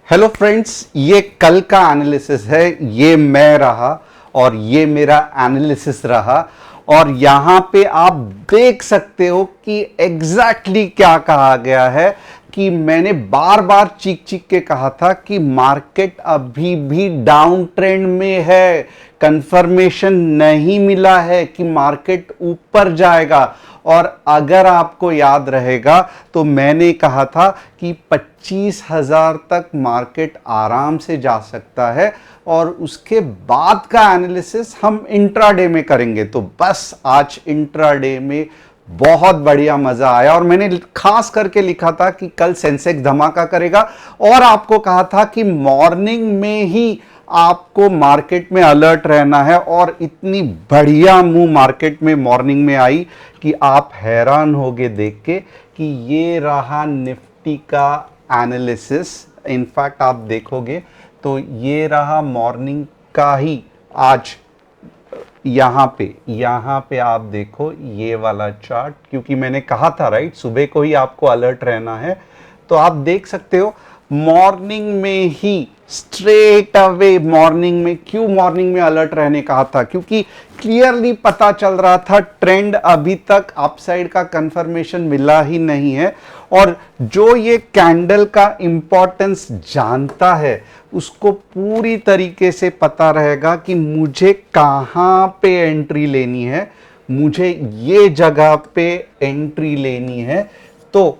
Hello friends, ये कल का एनालिसिस है। ये मैं रहा और ये मेरा एनालिसिस रहा और यहां पे आप देख सकते हो कि एग्जैक्टली क्या कहा गया है कि मैंने बार बार चीख चीख के कहा था कि मार्केट अभी भी डाउन ट्रेंड में है। कंफर्मेशन नहीं मिला है कि मार्केट ऊपर जाएगा। और अगर आपको याद रहेगा तो मैंने कहा था कि 25,000 तक मार्केट आराम से जा सकता है और उसके बाद का एनालिसिस हम इंट्राडे में करेंगे। तो बस आज इंट्राडे में बहुत बढ़िया मजा आया और मैंने खास करके लिखा था कि कल सेंसेक्स धमाका करेगा और आपको कहा था कि मॉर्निंग में ही आपको मार्केट में अलर्ट रहना है। और इतनी बढ़िया मूव मार्केट में मॉर्निंग में आई कि आप हैरान होगे देख के कि ये रहा निफ्टी का एनालिसिस। इनफैक्ट आप देखोगे तो ये रहा मॉर्निंग का ही आज यहाँ पे आप देखो ये वाला चार्ट, क्योंकि मैंने कहा था राइट सुबह को ही आपको अलर्ट रहना है। तो आप देख सकते हो मॉर्निंग में ही स्ट्रेट अवे मॉर्निंग में, क्यों मॉर्निंग में अलर्ट रहने कहा था, क्योंकि क्लियरली पता चल रहा था ट्रेंड अभी तक अपसाइड का कंफर्मेशन मिला ही नहीं है। और जो ये कैंडल का इंपॉर्टेंस जानता है उसको पूरी तरीके से पता रहेगा कि मुझे कहां पे एंट्री लेनी है, मुझे ये जगह पे एंट्री लेनी है। तो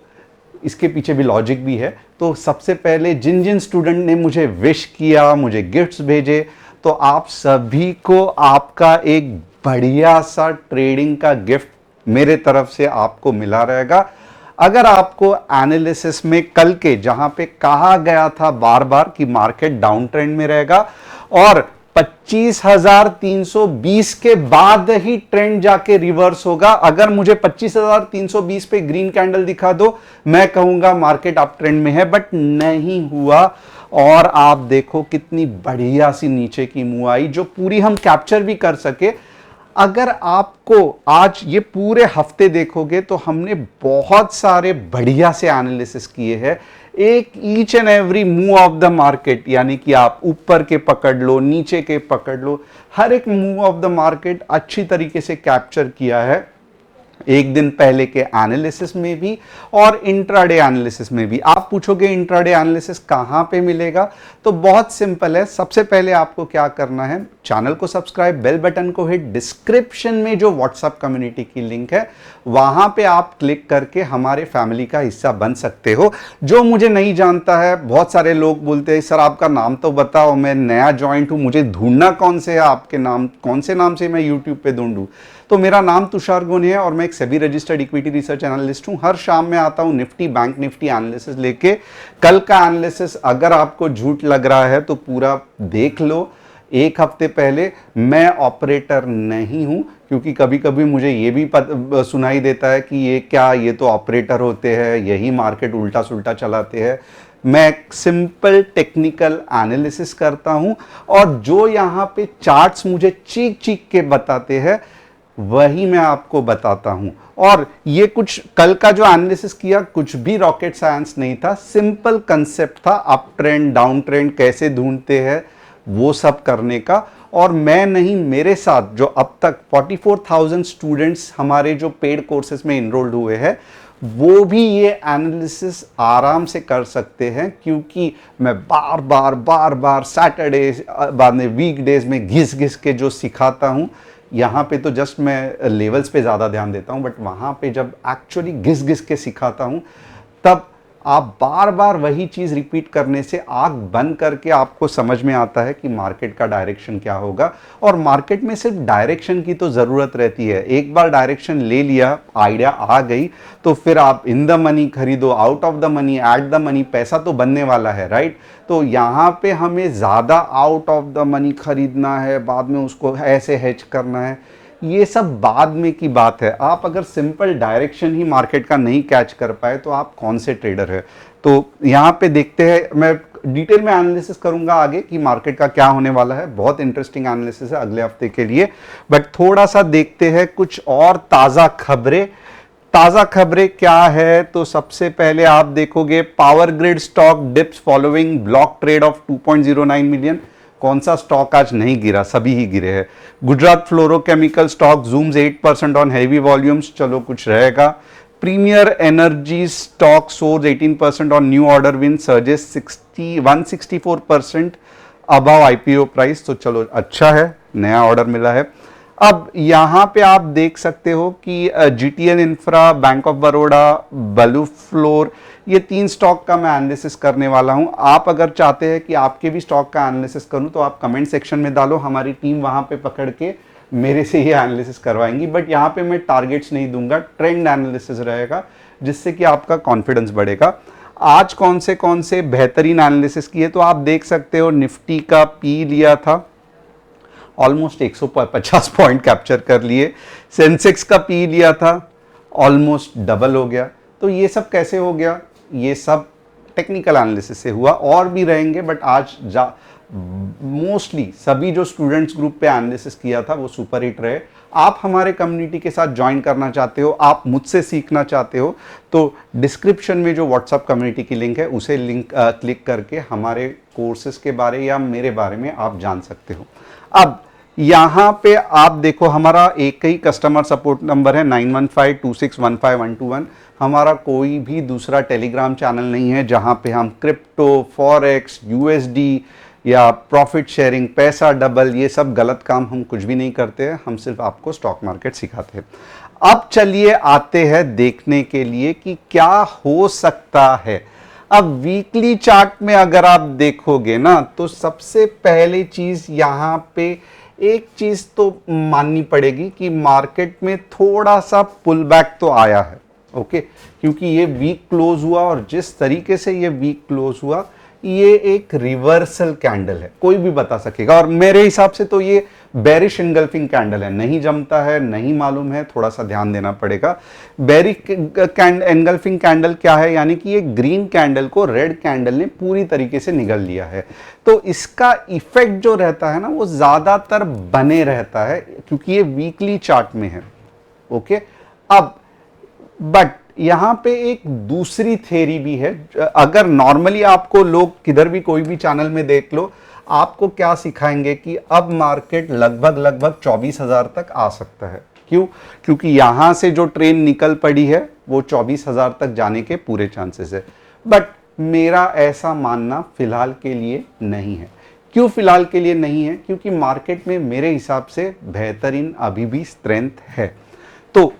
इसके पीछे भी लॉजिक भी है। तो सबसे पहले जिन जिन स्टूडेंट ने मुझे विश किया, मुझे गिफ्ट्स भेजे, तो आप सभी को आपका एक बढ़िया सा ट्रेडिंग का गिफ्ट मेरे तरफ से आपको मिला रहेगा। अगर आपको एनालिसिस में कल के जहां पे कहा गया था बार बार कि मार्केट डाउन ट्रेंड में रहेगा और 25,320 के बाद ही ट्रेंड जाके रिवर्स होगा, अगर मुझे 25,320 पे ग्रीन कैंडल दिखा दो मैं कहूंगा मार्केट अप ट्रेंड में है, बट नहीं हुआ। और आप देखो कितनी बढ़िया सी नीचे की मूव आई जो पूरी हम कैप्चर भी कर सके। अगर आपको आज ये पूरे हफ्ते देखोगे तो हमने बहुत सारे बढ़िया से एनालिसिस किए हैं। एक each and every move of the market, यानी कि आप ऊपर के पकड़ लो, नीचे के पकड़ लो, हर एक मूव ऑफ द मार्केट अच्छी तरीके से कैप्चर किया है, एक दिन पहले के एनालिसिस में भी और इंट्राडे एनालिसिस में भी। आप पूछोगे इंट्राडे एनालिसिस कहां पे मिलेगा, तो बहुत सिंपल है। सबसे पहले आपको क्या करना है, चैनल को सब्सक्राइब, बेल बटन को हिट, डिस्क्रिप्शन में जो व्हाट्सएप कम्युनिटी की लिंक है वहां पे आप क्लिक करके हमारे फैमिली का हिस्सा बन सकते हो। जो मुझे नहीं जानता है, बहुत सारे लोग बोलते हैं सर आपका नाम तो बताओ, मैं नया ज्वाइंट हूं, मुझे ढूंढना कौन से है, आपके नाम कौन से नाम से मैं यूट्यूब पे ढूंढूं। तो मेरा नाम तुषार गोनी है और मैं एक SEBI registered equity research analyst हूं। हर शाम में आता हूं निफ्टी बैंक निफ्टी एनालिसिस लेके। कल का एनालिसिस अगर आपको झूठ लग रहा है तो पूरा देख लो। एक हफ्ते पहले मैं ऑपरेटर नहीं हूं, क्योंकि कभी कभी मुझे ये भी सुनाई देता है कि ये क्या, ये तो ऑपरेटर होते हैं, यही मार्केट उल्टा सुल्टा चलाते हैं। मैं सिंपल टेक्निकल एनालिसिस करता हूं और जो यहां पे चार्ट्स मुझे चीख चीख के बताते हैं वही मैं आपको बताता हूं। और ये कुछ कल का जो एनालिसिस किया कुछ भी रॉकेट साइंस नहीं था, सिंपल कंसेप्ट था अप ट्रेंड डाउन ट्रेंड कैसे ढूंढते हैं वो सब करने का। और मैं नहीं, मेरे साथ जो अब तक 44,000 स्टूडेंट्स हमारे जो पेड कोर्सेज में इनरोल्ड हुए हैं वो भी ये एनालिसिस आराम से कर सकते हैं, क्योंकि मैं बार बार सैटरडे बाद में वीकडेज में घिस घिस के जो सिखाता हूं। यहाँ पे तो जस्ट मैं लेवल्स पे ज़्यादा ध्यान देता हूँ, बट वहाँ पे जब एक्चुअली घिस घिस के सिखाता हूँ तब आप बार बार वही चीज़ रिपीट करने से आँख बंद करके आपको समझ में आता है कि मार्केट का डायरेक्शन क्या होगा। और मार्केट में सिर्फ डायरेक्शन की तो ज़रूरत रहती है, एक बार डायरेक्शन ले लिया, आइडिया आ गई, तो फिर आप इन द मनी खरीदो, out of the money, at the money, पैसा तो बनने वाला है राइट। तो यहाँ पे हमें ज़्यादा आउट ऑफ द मनी खरीदना है, बाद में उसको ऐसे हेज करना है, ये सब बाद में की बात है। आप अगर सिंपल डायरेक्शन ही मार्केट का नहीं कैच कर पाए तो आप कौन से ट्रेडर है। तो यहाँ पे देखते हैं, मैं डिटेल में एनालिसिस करूंगा आगे कि मार्केट का क्या होने वाला है। बहुत इंटरेस्टिंग एनालिसिस है अगले हफ्ते के लिए, बट थोड़ा सा देखते हैं कुछ और ताज़ा खबरें ताजा खबरें क्या है, तो सबसे पहले आप देखोगे power grid stock dips following block trade off 2.09 million. कौन सा स्टॉक आज नहीं गिरा? सभी ही गिरे हैं। Gujarat fluorochemical stock zooms 8% on heavy volumes, चलो कुछ रहेगा। Premier Energy stock soars 18% on new order win, surges 164% above IPO price, तो चलो अच्छा है, नया ऑर्डर मिला है। अब यहां पे आप देख सकते हो कि GTL infra, bank of Baroda, blue floor, ये 3 स्टॉक का मैं एनालिसिस करने वाला हूं। आप अगर चाहते हैं कि आपके भी स्टॉक का एनालिसिस करूं तो आप कमेंट सेक्शन में डालो, हमारी टीम वहां पे पकड़ के मेरे से ये एनालिसिस करवाएंगी। बट यहां पे मैं टारगेट्स नहीं दूंगा, ट्रेंड एनालिसिस रहेगा, जिससे कि आपका कॉन्फिडेंस बढ़ेगा। आज कौन से बेहतरीन एनालिसिस किए, तो आप देख सकते हो निफ्टी का पी लिया था, ऑलमोस्ट 150 पॉइंट कैप्चर कर लिए। सेंसेक्स का पी लिया था, ऑलमोस्ट डबल हो गया। तो ये सब कैसे हो गया? ये सब टेक्निकल एनालिसिस से हुआ, और भी रहेंगे, बट आज मोस्टली सभी जो स्टूडेंट्स ग्रुप पे एनालिसिस किया था वो सुपर हिट रहे। आप हमारे कम्युनिटी के साथ ज्वाइन करना चाहते हो, आप मुझसे सीखना चाहते हो, तो डिस्क्रिप्शन में जो व्हाट्सएप कम्युनिटी की लिंक है उसे लिंक क्लिक करके हमारे कोर्सेज के बारे या मेरे बारे में आप जान सकते हो। अब यहां पे आप देखो, हमारा एक ही कस्टमर सपोर्ट नंबर है 9152615121। हमारा कोई भी दूसरा टेलीग्राम चैनल नहीं है जहां पे हम क्रिप्टो, फॉरेक्स, यूएसडी या प्रॉफिट शेयरिंग, पैसा डबल, ये सब गलत काम हम कुछ भी नहीं करते हैं। हम सिर्फ आपको स्टॉक मार्केट सिखाते हैं। अब चलिए आते हैं देखने के लिए कि क्या हो सकता है। अब वीकली चार्ट में अगर आप देखोगे ना, तो सबसे पहली चीज यहां पे एक चीज तो माननी पड़ेगी कि मार्केट में थोड़ा सा पुल बैक तो आया है, ओके, क्योंकि ये वीक क्लोज हुआ, और जिस तरीके से ये वीक क्लोज हुआ, ये एक रिवर्सल कैंडल है, कोई भी बता सकेगा। और मेरे हिसाब से तो ये बेरिश एंगल्फिंग कैंडल है, नहीं जमता है, नहीं मालूम है, थोड़ा सा ध्यान देना पड़ेगा। बेरिश एंगल्फिंग कैंडल क्या है? यानी कि ये ग्रीन कैंडल को रेड कैंडल ने पूरी तरीके से निगल लिया है। तो इसका इफेक्ट जो रहता है ना, वो ज्यादातर बने रहता है, क्योंकि ये वीकली चार्ट में है, ओके। अब बट यहां पे एक दूसरी थ्योरी भी है। अगर नॉर्मली आपको लोग किधर भी कोई भी चैनल में देख लो, आपको क्या सिखाएंगे कि अब मार्केट लगभग 24,000 तक आ सकता है। क्यों? क्योंकि यहां से जो ट्रेन निकल पड़ी है वो 24,000 तक जाने के पूरे चांसेस है। बट मेरा ऐसा मानना फिलहाल के लिए नहीं है। क्यों फिलहाल के लिए नहीं है? क्योंकि मार्केट में मेरे हिसाब से बेहतरीन अभी भी स्ट्रेंथ है। तो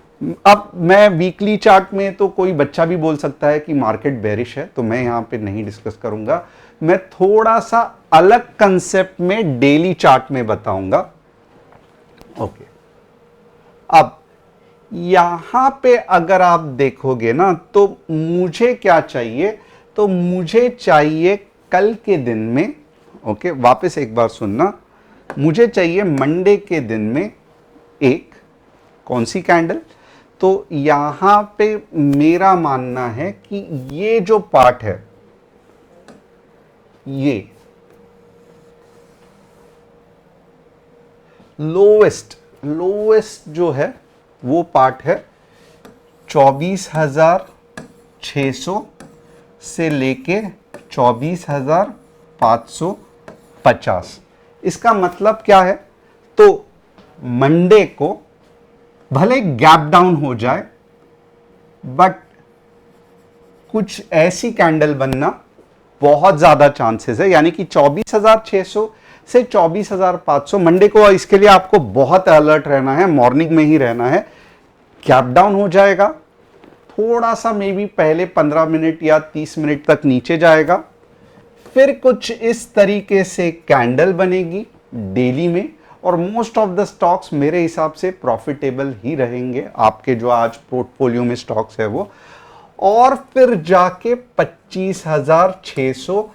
अब मैं वीकली चार्ट में, तो कोई बच्चा भी बोल सकता है कि मार्केट बेरिश है, तो मैं यहां पे नहीं डिस्कस करूंगा। मैं थोड़ा सा अलग कंसेप्ट में डेली चार्ट में बताऊंगा, ओके। अब यहां पे अगर आप देखोगे ना, तो मुझे क्या चाहिए? तो मुझे चाहिए कल के दिन में, ओके, वापस एक बार सुनना, मुझे चाहिए मंडे के दिन में एक कौन सी कैंडल? तो यहां पे मेरा मानना है कि ये जो पार्ट है, ये लोवेस्ट जो है वो पार्ट है 24,600 से लेके 24,550। इसका मतलब क्या है? तो मंडे को भले गैप डाउन हो जाए, बट कुछ ऐसी कैंडल बनना बहुत ज्यादा चांसेस है, यानी कि 24,600 से 24,500 मंडे को। इसके लिए आपको बहुत अलर्ट रहना है, मॉर्निंग में ही रहना है। गैप डाउन हो जाएगा, थोड़ा सा मे बी पहले 15 मिनट या 30 मिनट तक नीचे जाएगा, फिर कुछ इस तरीके से कैंडल बनेगी डेली में, और मोस्ट ऑफ द स्टॉक्स मेरे हिसाब से प्रॉफिटेबल ही रहेंगे, आपके जो आज पोर्टफोलियो में स्टॉक्स है वो। और फिर जाके 25,600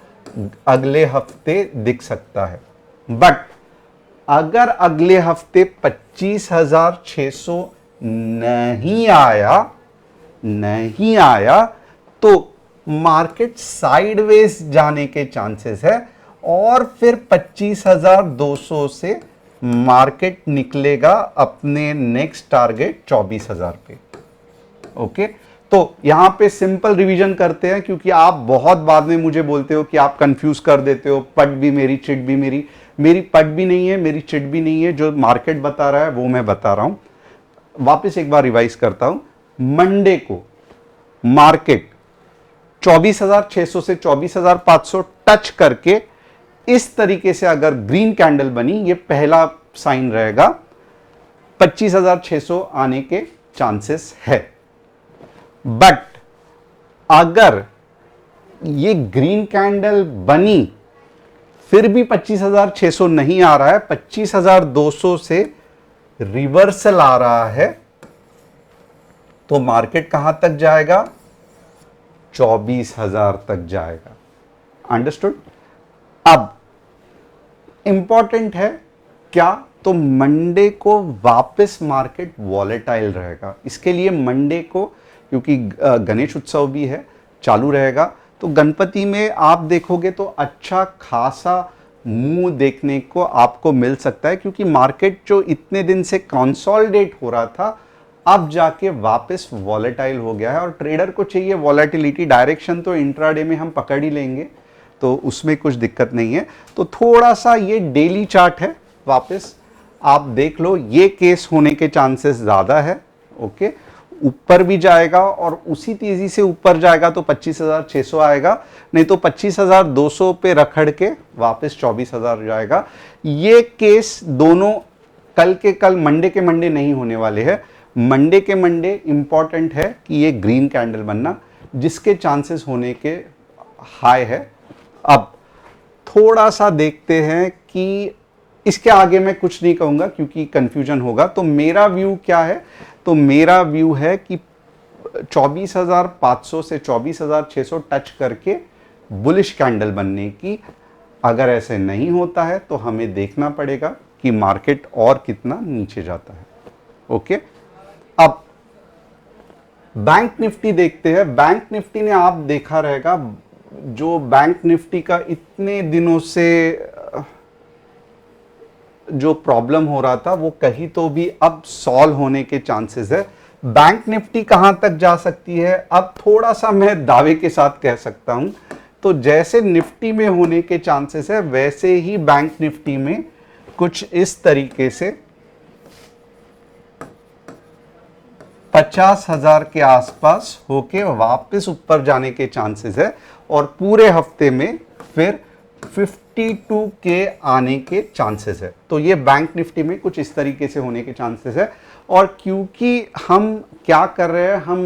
अगले हफ्ते दिख सकता है। बट अगर अगले हफ्ते 25,600 नहीं आया तो मार्केट साइडवेज जाने के चांसेस है, और फिर 25,200 से मार्केट निकलेगा अपने नेक्स्ट टारगेट 24,000 पे। ओके, तो यहां पे सिंपल रिवीजन करते हैं, क्योंकि आप बहुत बाद में मुझे बोलते हो कि आप कंफ्यूज कर देते हो, पट भी मेरी चिट भी मेरी पट भी नहीं है, मेरी चिट भी नहीं है, जो मार्केट बता रहा है वो मैं बता रहा हूं। वापस एक बार रिवाइज करता हूं। मंडे को मार्केट 24,600 से 24,500 टच करके इस तरीके से अगर ग्रीन कैंडल बनी, ये पहला साइन रहेगा, 25,600 आने के चांसेस है। बट अगर ये ग्रीन कैंडल बनी फिर भी 25,600 नहीं आ रहा है, 25,200 से रिवर्सल आ रहा है, तो मार्केट कहां तक जाएगा? 24,000 तक जाएगा। अंडरस्टूड? अब इंपॉर्टेंट है क्या? तो मंडे को वापस मार्केट वॉलेटाइल रहेगा। इसके लिए मंडे को, क्योंकि गणेश उत्सव भी है, चालू रहेगा, तो गणपति में आप देखोगे तो अच्छा खासा मुंह देखने को आपको मिल सकता है, क्योंकि मार्केट जो इतने दिन से कंसोलिडेट हो रहा था अब जाके वापस वॉलेटाइल हो गया है। और ट्रेडर को चाहिए वॉलेटिलिटी, डायरेक्शन तो इंट्राडे में हम पकड़ ही लेंगे, तो उसमें कुछ दिक्कत नहीं है। तो थोड़ा सा ये डेली चार्ट है, वापस आप देख लो, ये केस होने के चांसेस ज़्यादा है। ओके, ऊपर भी जाएगा और उसी तेजी से ऊपर जाएगा तो 25,600 आएगा, नहीं तो 25,200 पे रखड़ के वापस 24,000 जाएगा। ये केस दोनों कल के कल, मंडे के मंडे नहीं होने वाले हैं। मंडे के मंडे इंपॉर्टेंट है कि ये ग्रीन कैंडल बनना, जिसके चांसेस होने के हाई है। अब थोड़ा सा देखते हैं कि इसके आगे मैं कुछ नहीं कहूंगा क्योंकि कंफ्यूजन होगा। तो मेरा व्यू क्या है? तो मेरा व्यू है कि 24,500 से 24,600 टच करके बुलिश कैंडल बनने की। अगर ऐसे नहीं होता है तो हमें देखना पड़ेगा कि मार्केट और कितना नीचे जाता है। ओके, अब बैंक निफ्टी देखते हैं। बैंक निफ्टी ने आप देखा रहेगा, जो बैंक निफ्टी का इतने दिनों से जो प्रॉब्लम हो रहा था वो कहीं तो भी अब सॉल्व होने के चांसेस है। बैंक निफ्टी कहां तक जा सकती है? अब थोड़ा सा मैं दावे के साथ कह सकता हूं, तो जैसे निफ्टी में होने के चांसेस है वैसे ही बैंक निफ्टी में कुछ इस तरीके से 50,000 के आसपास होके वापस ऊपर जाने के चांसेस है, और पूरे हफ्ते में फिर 52 के आने के चांसेस है। तो ये बैंक निफ्टी में कुछ इस तरीके से होने के चांसेस है। और क्योंकि हम क्या कर रहे हैं, हम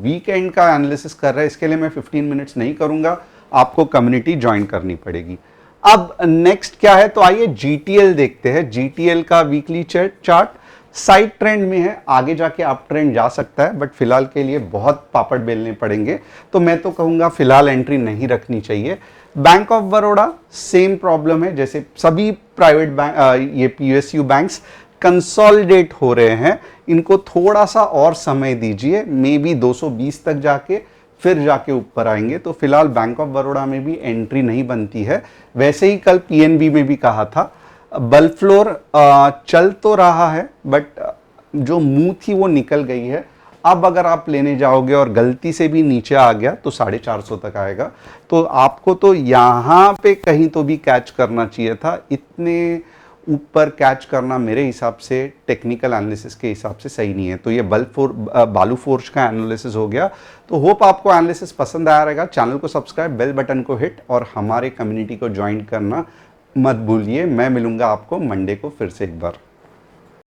वीकेंड का एनालिसिस कर रहे हैं, इसके लिए मैं 15 मिनट्स नहीं करूंगा, आपको कम्युनिटी ज्वाइन करनी पड़ेगी। अब नेक्स्ट क्या है? तो आइए जीटीएल देखते हैं। जीटीएल का वीकली चार्ट साइड ट्रेंड में है, आगे जाके अप ट्रेंड जा सकता है, बट फिलहाल के लिए बहुत पापड़ बेलने पड़ेंगे, तो मैं तो कहूंगा फिलहाल एंट्री नहीं रखनी चाहिए। Bank of Baroda same problem है, जैसे सभी प्राइवेट बैंक, ये पीएसयू बैंक्स कंसोलिडेट हो रहे हैं, इनको थोड़ा सा और समय दीजिए, मे बी 220 तक जाके फिर जाके ऊपर आएंगे। तो फिलहाल बैंक ऑफ बड़ौदा में भी एंट्री नहीं बनती है। वैसे ही कल पीएनबी में भी कहा था, बल फ्लोर चल तो रहा है बट जो मुंह थी वो निकल गई है। अब अगर आप लेने जाओगे और गलती से भी नीचे आ गया तो 450 तक आएगा, तो आपको तो यहाँ पे कहीं तो भी कैच करना चाहिए था। इतने ऊपर कैच करना मेरे हिसाब से टेक्निकल एनालिसिस के हिसाब से सही नहीं है। तो ये बालू फोर्ज का एनालिसिस हो गया। तो होप आपको एनालिसिस पसंद आया रहेगा। चैनल को सब्सक्राइब, बेल बटन को हिट और हमारे कम्युनिटी को ज्वाइन करना मत भूलिए। मैं मिलूंगा आपको मंडे को फिर से एक बार।